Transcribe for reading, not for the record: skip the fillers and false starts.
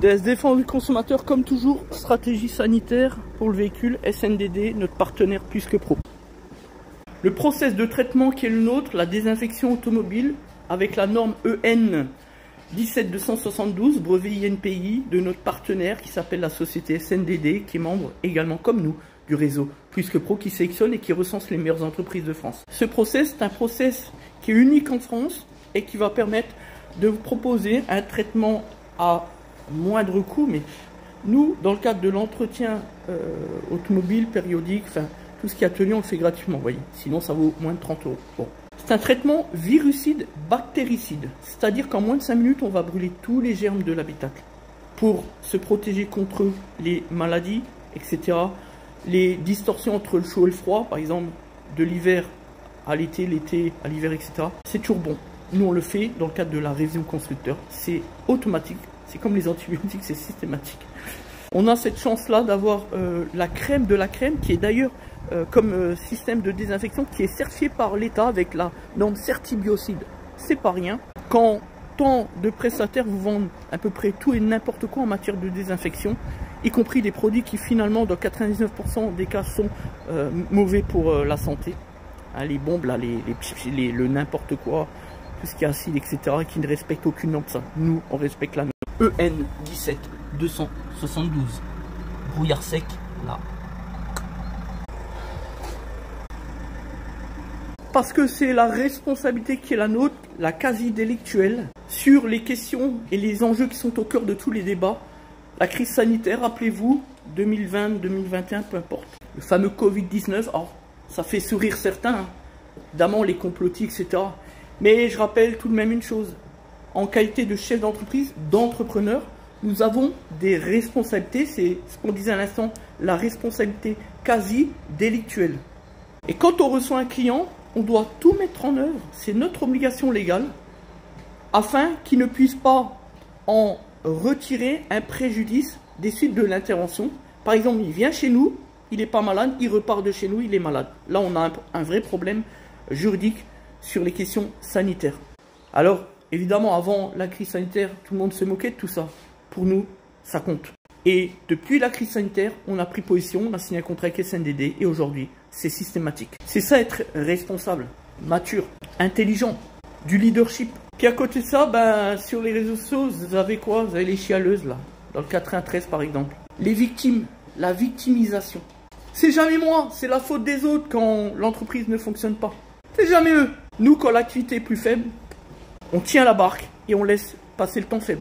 Défense du consommateur, comme toujours, stratégie sanitaire pour le véhicule, SNDD, notre partenaire plus que pro. Le process de traitement qui est le nôtre, la désinfection automobile, avec la norme EN 17272, brevet INPI, de notre partenaire qui s'appelle la société SNDD, qui est membre également comme nous du réseau Plus que Pro, qui sélectionne et qui recense les meilleures entreprises de France. Ce process, c'est un process qui est unique en France et qui va permettre de vous proposer un traitement à moindre coût, mais nous, dans le cadre de l'entretien automobile périodique, enfin tout ce qui a tenu, on le fait gratuitement, vous voyez. Sinon, ça vaut moins de 30 €. Bon. C'est un traitement virucide, bactéricide, c'est-à-dire qu'en moins de 5 minutes, on va brûler tous les germes de l'habitacle pour se protéger contre les maladies, etc. Les distorsions entre le chaud et le froid, par exemple, de l'hiver à l'été, l'été à l'hiver, etc. C'est toujours bon. Nous, on le fait dans le cadre de la révision constructeur. C'est automatique. C'est comme les antibiotiques, c'est systématique. On a cette chance-là d'avoir la crème de la crème, qui est d'ailleurs comme système de désinfection, qui est certifié par l'État avec la norme Certibiocide. C'est pas rien. Quand tant de prestataires vous vendent à peu près tout et n'importe quoi en matière de désinfection, y compris des produits qui finalement, dans 99% des cas, sont mauvais pour la santé. Hein, les bombes, là, le n'importe quoi, tout ce qui est acide, etc., qui ne respectent aucune norme. Ça. Nous, on respecte la norme. EN 17272. Brouillard sec, là. Parce que c'est la responsabilité qui est la nôtre, la quasi délictuelle, sur les questions et les enjeux qui sont au cœur de tous les débats. La crise sanitaire, rappelez-vous, 2020, 2021, peu importe. Le fameux Covid-19, alors, ça fait sourire certains, hein. Évidemment les complotiques, etc. Mais je rappelle tout de même une chose. En qualité de chef d'entreprise, d'entrepreneur, nous avons des responsabilités. C'est ce qu'on disait à l'instant, la responsabilité quasi délictuelle. Et quand on reçoit un client, on doit tout mettre en œuvre. C'est notre obligation légale, afin qu'il ne puisse pas en retirer un préjudice des suites de l'intervention. Par exemple, il vient chez nous, il n'est pas malade, il repart de chez nous, il est malade. Là, on a un vrai problème juridique sur les questions sanitaires. Alors, évidemment, avant la crise sanitaire, tout le monde se moquait de tout ça. Pour nous, ça compte. Et depuis la crise sanitaire, on a pris position, on a signé un contrat avec SNDD et aujourd'hui, c'est systématique. C'est ça être responsable, mature, intelligent, du leadership. Puis à côté de ça, ben, sur les réseaux sociaux, vous avez quoi? Vous avez les chialeuses là, dans le 93 par exemple. Les victimes, la victimisation. C'est jamais moi, c'est la faute des autres quand l'entreprise ne fonctionne pas. C'est jamais eux. Nous, quand l'activité est plus faible, on tient la barque et on laisse passer le temps faible.